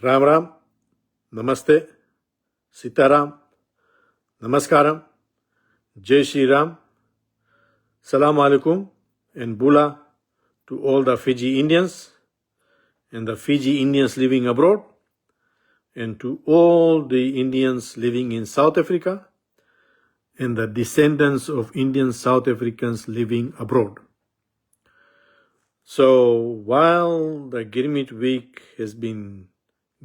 Ram Ram, Namaste, Sitaram, Namaskaram, Jai Shri Ram, Salam Alaikum, and Bula to all the Fiji Indians and the Fiji Indians living abroad, and to all the Indians living in South Africa and the descendants of Indian South Africans living abroad. So while the Girmit week has been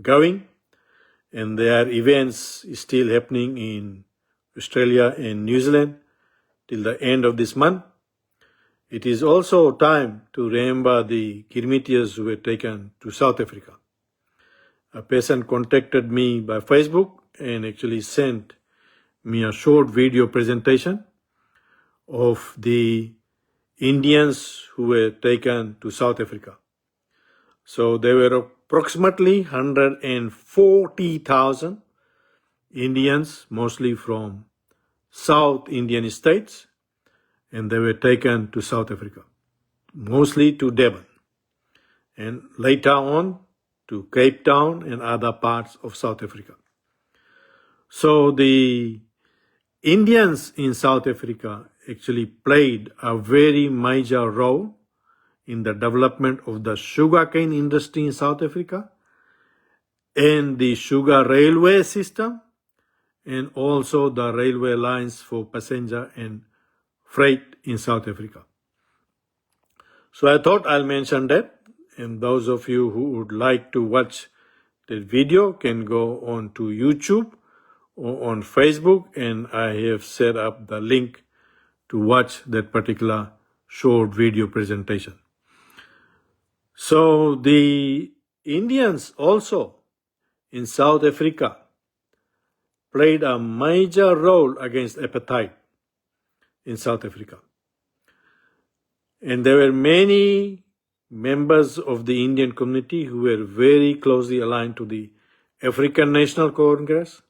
going and there are events still happening in Australia and New Zealand till the end of this month, it is also time to remember the Girmityas who were taken to South Africa. A person contacted me by Facebook and actually sent me a short video presentation of the Indians who were taken to South Africa. So there were approximately 140,000 Indians, mostly from South Indian states, and they were taken to South Africa, mostly to Durban, and later on to Cape Town and other parts of South Africa. So the Indians in South Africa actually played a very major role in the development of the sugarcane industry in South Africa and the sugar railway system, and also the railway lines for passenger and freight in South Africa. So I thought I'll mention that, and those of you who would like to watch that video can go on to YouTube or on Facebook, and I have set up the link to watch that particular short video presentation. So the Indians also in South Africa played a major role against apartheid in South Africa. And there were many members of the Indian community who were very closely aligned to the African National Congress.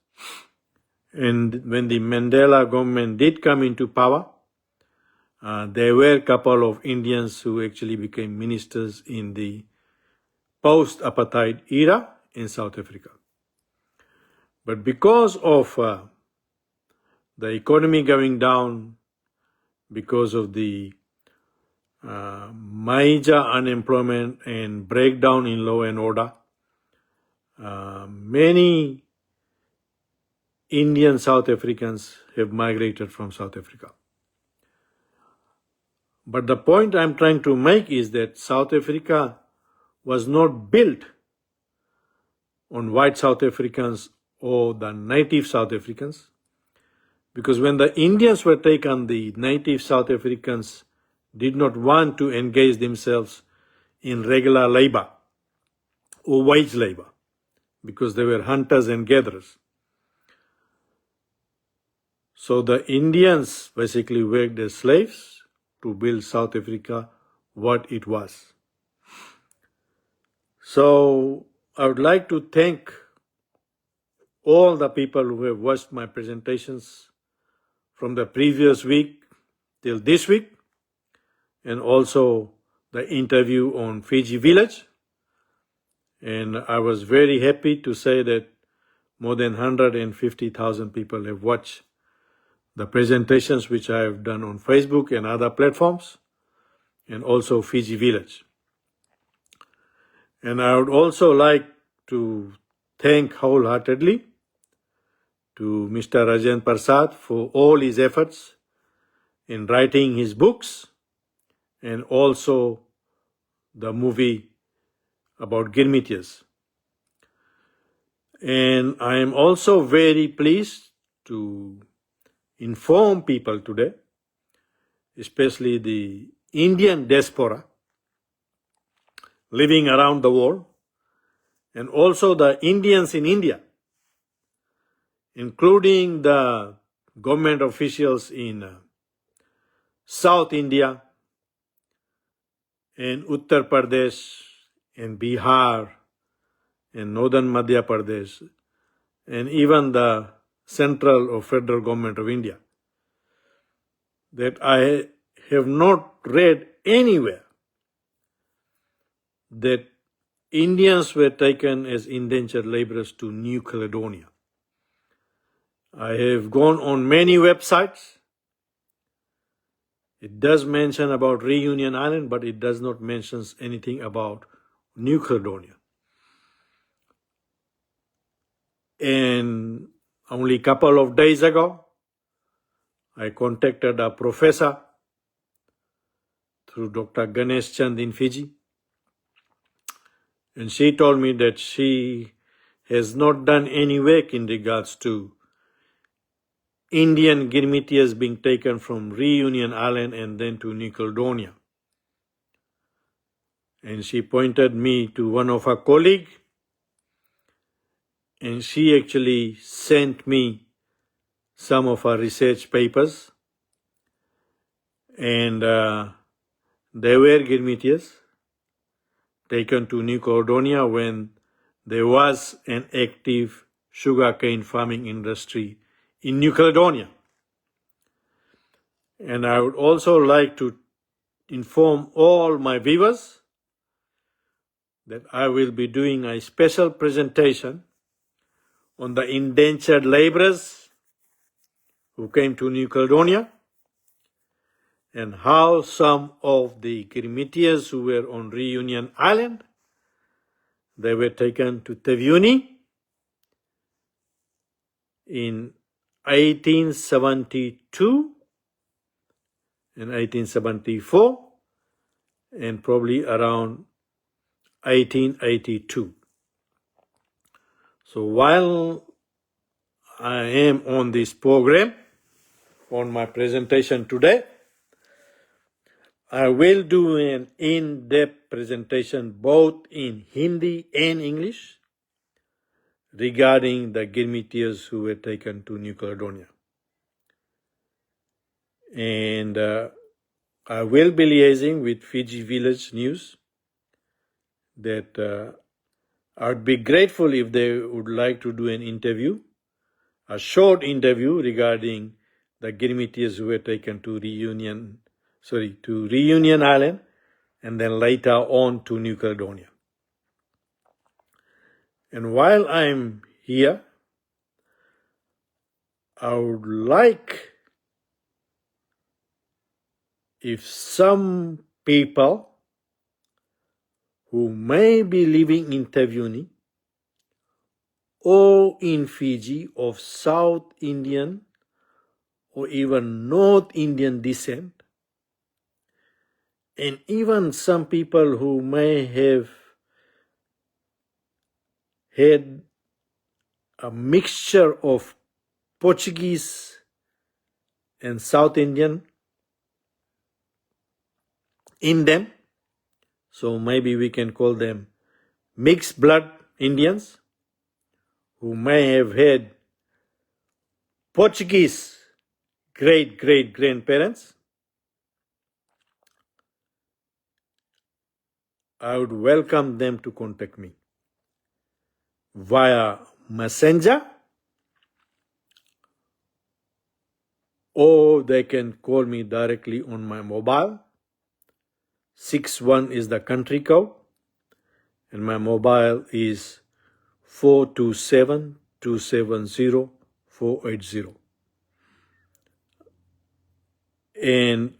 And when the Mandela government did come into power, there were a couple of Indians who actually became ministers in the post-apartheid era in South Africa. But because of the economy going down, because of the major unemployment and breakdown in law and order, many Indian South Africans have migrated from South Africa. But the point I'm trying to make is that South Africa was not built on white South Africans or the native South Africans, because when the Indians were taken, the native South Africans did not want to engage themselves in regular labor or wage labor, because they were hunters and gatherers. So the Indians basically worked as slaves to build South Africa what it was. So I would like to thank all the people who have watched my presentations from the previous week till this week, and also the interview on Fiji village. And I was very happy to say that more than 150,000 people have watched the presentations which I have done on Facebook and other platforms, and also Fiji village. And I would also like to thank wholeheartedly to Mr. Rajan Prasad for all his efforts in writing his books and also the movie about Girmityas. And I am also very pleased to inform people today, especially the Indian diaspora living around the world, and also the Indians in India, including the government officials in South India and Uttar Pradesh and Bihar and Northern Madhya Pradesh, and even the central or federal government of India, that I have not read anywhere that Indians were taken as indentured laborers to New Caledonia. I have gone on many websites. It does mention about Reunion Island, but it does not mention anything about New Caledonia. And only a couple of days ago, I contacted a professor through Dr. Ganesh Chand in Fiji. And she told me that she has not done any work in regards to Indian Girmityas being taken from Reunion Island and then to New Caledonia. And she pointed me to one of her colleagues, and she actually sent me some of her research papers, and they were Girmityas taken to New Caledonia when there was an active sugarcane farming industry in New Caledonia. And I would also like to inform all my viewers that I will be doing a special presentation on the indentured laborers who came to New Caledonia and how some of the Girmityas who were on Reunion Island, they were taken to Taveuni in 1872 and 1874 and probably around 1882. So while I am on this program, on my presentation today, I will do an in-depth presentation both in Hindi and English regarding the Girmityas who were taken to New Caledonia. And I will be liaising with Fiji Village News that I would be grateful if they would like to do an interview, a short interview regarding the Girmityas who were taken to Reunion Island and then later on to New Caledonia. And while I'm here, I would like if some people who may be living in Taveuni or in Fiji of South Indian or even North Indian descent, and even some people who may have had a mixture of Portuguese and South Indian in them, so maybe we can call them mixed blood Indians who may have had Portuguese great-great-grandparents, I would welcome them to contact me via messenger, or they can call me directly on my mobile. 61 is the country code, and my mobile is 427-270-480. And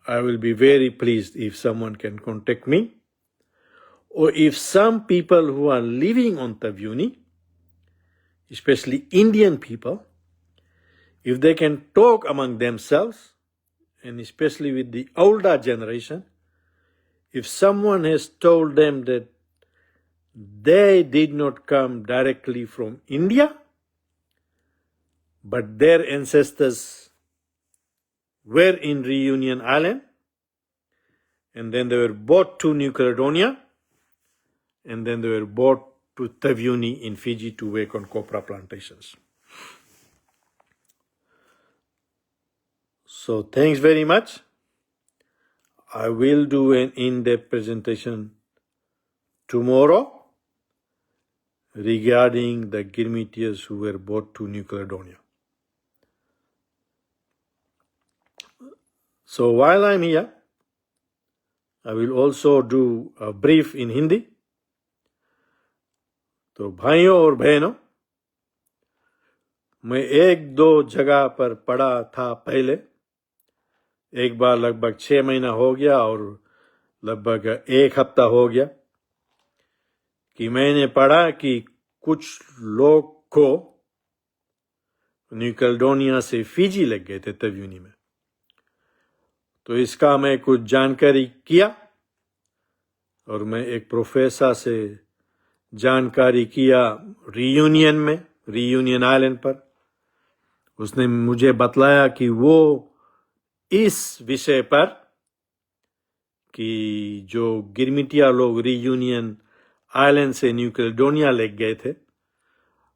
I will be very pleased if someone can contact me, or if some people who are living on Taveuni, especially Indian people, if they can talk among themselves, and especially with the older generation, if someone has told them that they did not come directly from India, but their ancestors were in Reunion Island, and then they were brought to New Caledonia, and then they were brought to Taveuni in Fiji to work on copra plantations. So thanks very much. I will do an in-depth presentation tomorrow regarding the Girmityas who were brought to New Caledonia. So while I'm here, I will also do a brief in Hindi तो भाइयों और बहनों, मैं एक दो जगह पर पढ़ा था पहले। एक बार लगभग 6 महीना हो गया और लगभग 1 हफ्ता हो गया कि मैंने पढ़ा कि कुछ लोग को न्यू कैलेडोनिया से फिजी लग गए थे तव्यूनी में। तो इसका मैं कुछ जानकारी किया और मैं एक प्रोफेसर से जानकारी किया रीयूनियन आइलैंड पर। उसने मुझे बतलाया कि वो इस विषय पर कि जो गिरमिटिया लोग रीयूनियन आइलैंड से न्यू कैलेडोनिया ले गए थे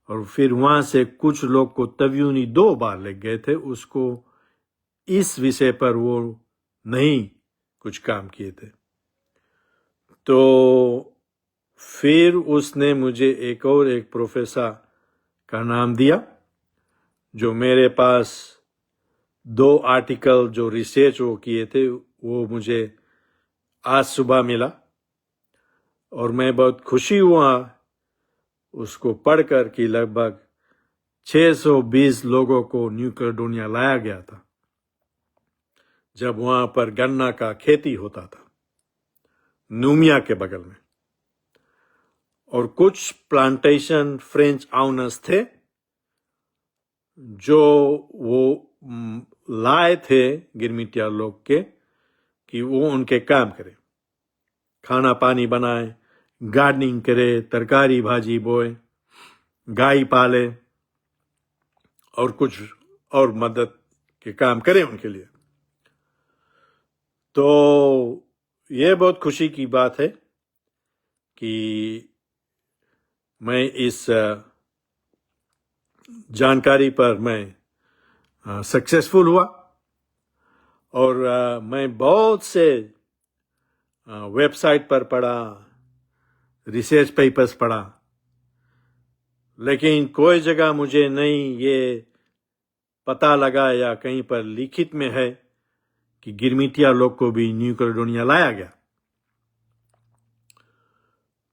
और फिर वहां से कुछ लोग को तव्यूनी 2 बार ले गए थे, उसको इस विषय पर वो नहीं कुछ काम किए थे। तो फिर उसने मुझे एक प्रोफेसर का नाम दिया जो मेरे पास 2 आर्टिकल जो रिसर्च वो किए थे वो मुझे आज सुबह मिला और मैं बहुत खुशी हुआ उसको पढ़कर कि लगभग 620 लोगों को न्यू कैलेडोनिया लाया गया था जब वहां पर गन्ना का खेती होता था नूमिया के बगल में। और कुछ प्लांटेशन फ्रेंच ऑनर्स थे जो वो लाए थे गिरमिटिया लोग के कि वो उनके काम करे, खाना पानी बनाए, गार्डनिंग करे, तरकारी भाजी बोए, गाय पाले और कुछ और मदद के काम करे उनके लिए। तो ये बहुत खुशी की बात है कि मैं इस जानकारी पर मैं सक्सेसफुल हुआ और मैं बहुत से वेबसाइट पर पढ़ा, रिसर्च पेपर्स पढ़ा, लेकिन कोई जगह मुझे नहीं ये पता लगा या कहीं पर लिखित में है कि गिरमिटिया लोग को भी न्यू कैलेडोनिया लाया गया।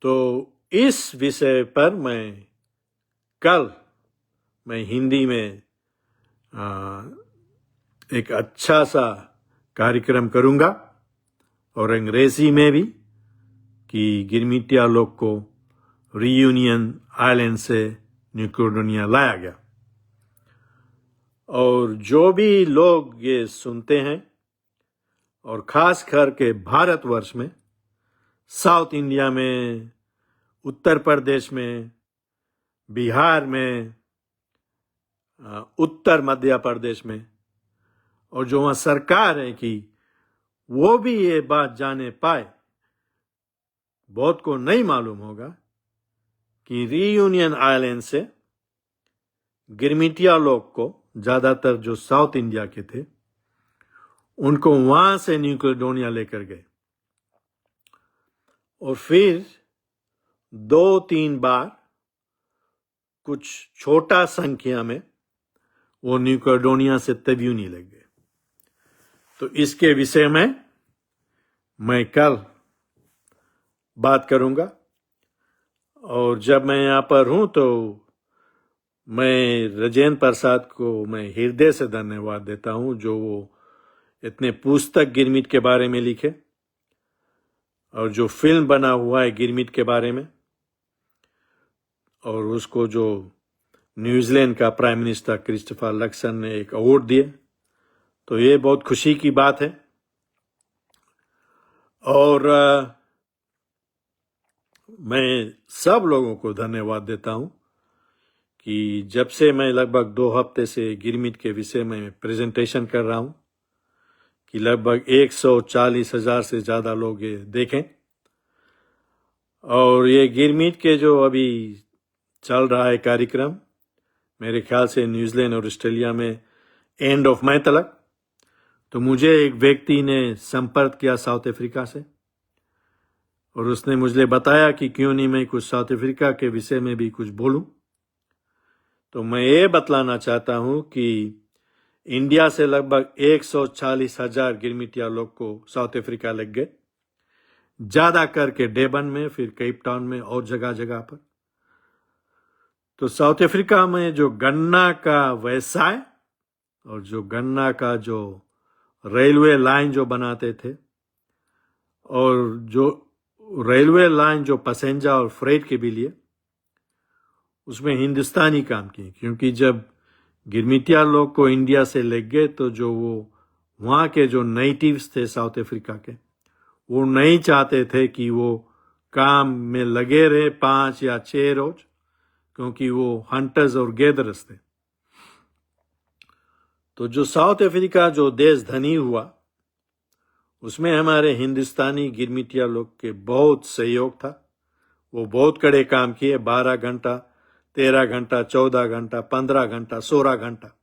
तो इस विषय पर कल मैं हिंदी में एक अच्छा सा कार्यक्रम करूंगा और अंग्रेजी में भी कि गिरमिटिया लोग को रीयूनियन आइलैंड से न्यू कैलेडोनिया लाया गया। और जो भी लोग ये सुनते हैं और खास करके भारतवर्ष में, साउथ इंडिया में, उत्तर प्रदेश में, बिहार में, उत्तर मध्य प्रदेश में, और जो वहां सरकार है कि वो भी ये बात जाने पाए, बहुत को नहीं मालूम होगा कि रीयूनियन आइलैंड से गिरमिटिया लोग को, ज्यादातर जो साउथ इंडिया के थे, उनको वहां से न्यू कैलेडोनिया लेकर गए और फिर 2-3 बार कुछ छोटा संख्या में वो न्यू कैलेडोनिया से तव्यूनी लग गए। तो इसके विषय में मैं कल बात करूंगा। और जब मैं यहाँ पर हूं तो मैं राजेंद्र प्रसाद को मैं हृदय से धन्यवाद देता हूं जो वो इतने पुस्तक गिरमिट के बारे में लिखे और जो फिल्म बना हुआ है गिरमिट के बारे में, और उसको जो न्यूजीलैंड का प्राइम मिनिस्टर क्रिस्टोफर लक्सन ने एक अवार्ड दिए। तो ये बहुत खुशी की बात है। और मैं सब लोगों को धन्यवाद देता हूं कि जब से मैं लगभग 2 हफ्ते से गिरमिट के विषय में प्रेजेंटेशन कर रहा हूं कि लगभग 140,000 से ज्यादा लोग ये देखें। और ये गिरमिट के जो अभी चल रहा है कार्यक्रम, मेरे ख्याल से न्यूजीलैंड और ऑस्ट्रेलिया में एंड ऑफ मई तक। तो मुझे एक व्यक्ति ने संपर्क किया साउथ अफ्रीका से और उसने मुझे बताया कि क्यों नहीं मैं कुछ साउथ अफ्रीका के विषय में भी कुछ बोलूं। तो मैं ये बतलाना चाहता हूं कि इंडिया से लगभग 140,000 गिरमिटिया लोग को साउथ अफ्रीका लग गए, ज्यादा करके डेबन में, फिर केप टाउन में और जगह जगह पर। तो साउथ अफ्रीका में जो गन्ना का व्यवसाय और जो गन्ना का जो रेलवे लाइन जो बनाते थे, और जो रेलवे लाइन जो पैसेंजर और फ्रेट के भी लिए, उसमें हिंदुस्तानी काम किए। क्योंकि जब गिरमिटिया लोग को इंडिया से ले गए तो जो वो वहाँ के जो नेटिव्स थे साउथ अफ्रीका के, वो नहीं चाहते थे कि वो काम में लगे रहे 5 या 6 रोज, क्योंकि वो हंटर्स और गैदरर्स थे। तो जो साउथ अफ्रीका जो देश धनी हुआ, उसमें हमारे हिंदुस्तानी गिरमिटिया लोग के बहुत सहयोग था। वो बहुत कड़े काम किए, 12 घंटा, 13 घंटा, 14 घंटा, 15 घंटा, 16 घंटा।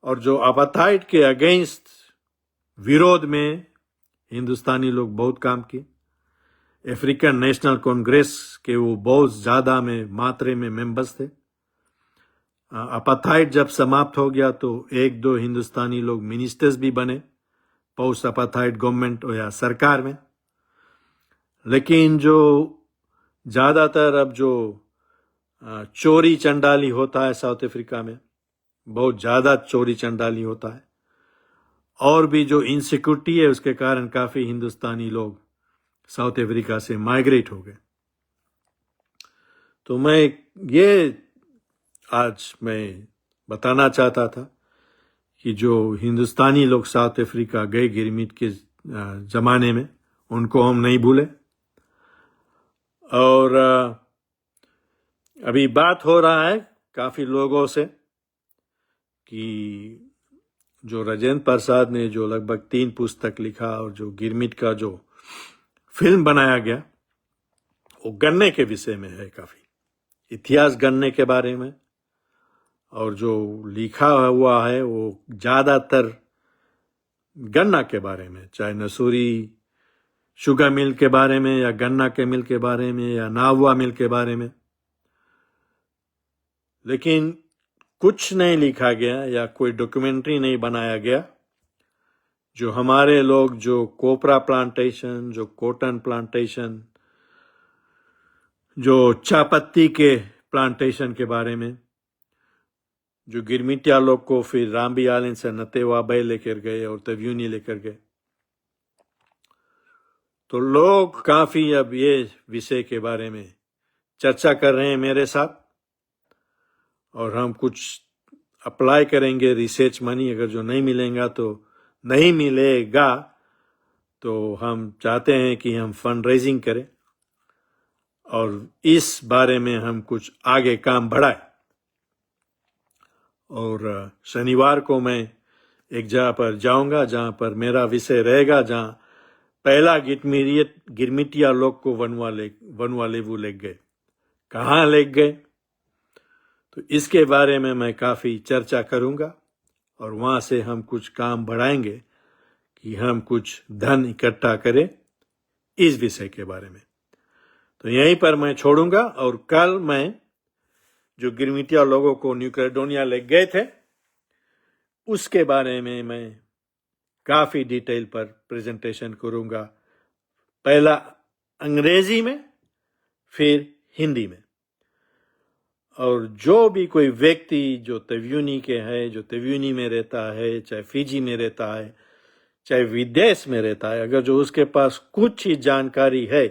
और जो अपार्थाइड के अगेंस्ट विरोध में हिंदुस्तानी लोग बहुत काम किए। अफ्रीकन नेशनल कांग्रेस के वो बहुत ज्यादा में मात्रा में मेंबर्स थे। अपार्थाइड जब समाप्त हो गया तो 1-2 हिंदुस्तानी लोग मिनिस्टर्स भी बने पोस्ट अपार्थाइड गवर्नमेंट या सरकार में। लेकिन जो ज्यादातर अब जो चोरी चंडाली होता है साउथ अफ्रीका में, बहुत ज्यादा चोरी चंडाली होता है, और भी जो इनसिक्योरिटी है, उसके कारण काफी हिंदुस्तानी लोग साउथ अफ्रीका से माइग्रेट हो गए। तो आज मैं बताना चाहता था कि जो हिंदुस्तानी लोग साउथ अफ्रीका गए गिरमिट के जमाने में, उनको हम नहीं भूले। और अभी बात हो रहा है काफी लोगों से कि जो राजेंद्र प्रसाद ने जो लगभग 3 पुस्तक लिखा और जो गिरमिट का जो फिल्म बनाया गया, वो गन्ने के विषय में है, काफी इतिहास गन्ने के बारे में। और जो लिखा हुआ है वो ज्यादातर गन्ना के बारे में, चाहे नसूरी शुगर मिल के बारे में या गन्ना के मिल के बारे में या नावा मिल के बारे में। लेकिन कुछ नहीं लिखा गया या कोई डॉक्यूमेंट्री नहीं बनाया गया जो हमारे लोग जो कोपरा प्लांटेशन, जो कॉटन प्लांटेशन, जो चापत्ती के प्लांटेशन के बारे में, जो गिरमिटिया लोग को फिर रामबी आइलैंड से नतेवा बे लेकर गए और तव्यूनी लेकर गए। तो लोग काफी अब ये विषय के बारे में चर्चा कर रहे हैं मेरे साथ, और हम कुछ अप्लाई करेंगे रिसर्च मनी। अगर जो नहीं मिलेगा तो हम चाहते हैं कि हम फंड रेजिंग करें और इस बारे में हम कुछ आगे काम बढ़ाएं। और शनिवार को मैं एक जगह पर जाऊंगा जहां पर मेरा विषय रहेगा, जहां पहला गिरमिटिया लोग को वनवालेवू ले गए, कहाँ ले गए, तो इसके बारे में मैं काफी चर्चा करूंगा और वहां से हम कुछ काम बढ़ाएंगे कि हम कुछ धन इकट्ठा करें इस विषय के बारे में। तो यहीं पर मैं छोड़ूंगा, और कल मैं जो गिरमिटिया लोगों को न्यू कैलेडोनिया ले गए थे उसके बारे में मैं काफी डिटेल पर प्रेजेंटेशन करूंगा, पहला अंग्रेजी में फिर हिंदी में। और जो भी कोई व्यक्ति जो तव्यूनी के है, जो तव्यूनी में रहता है, चाहे फिजी में रहता है, चाहे विदेश में रहता है, अगर जो उसके पास कुछ ही जानकारी है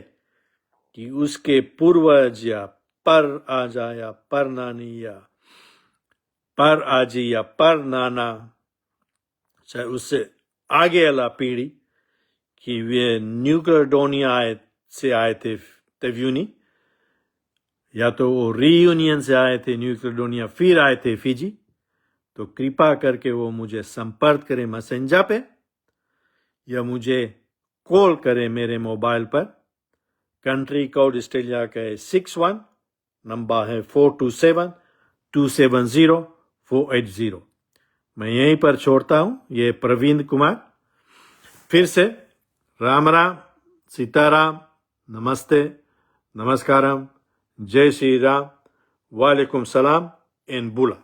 कि उसके पूर्वज या पर आजा या पर नानी या पर आजी या पर नाना, चाहे उससे आगे वाला पीढ़ी, कि वे न्यू कैलेडोनिया से आए थे तव्यूनी, या तो वो रीयूनियन से आए थे न्यू कैलेडोनिया फिर आए थे फिजी, तो कृपा करके वो मुझे संपर्क करें मैसेंजर पे या मुझे कॉल करें मेरे मोबाइल पर। कंट्री कोड ऑस्ट्रेलिया का है 61, नंबर है 427-270-480। मैं यहीं पर छोड़ता हूं। ये प्रवीण कुमार, फिर से राम राम, सीताराम, नमस्ते, नमस्कारम, जय श्री राम, वालेकुम सलाम, एन बुला।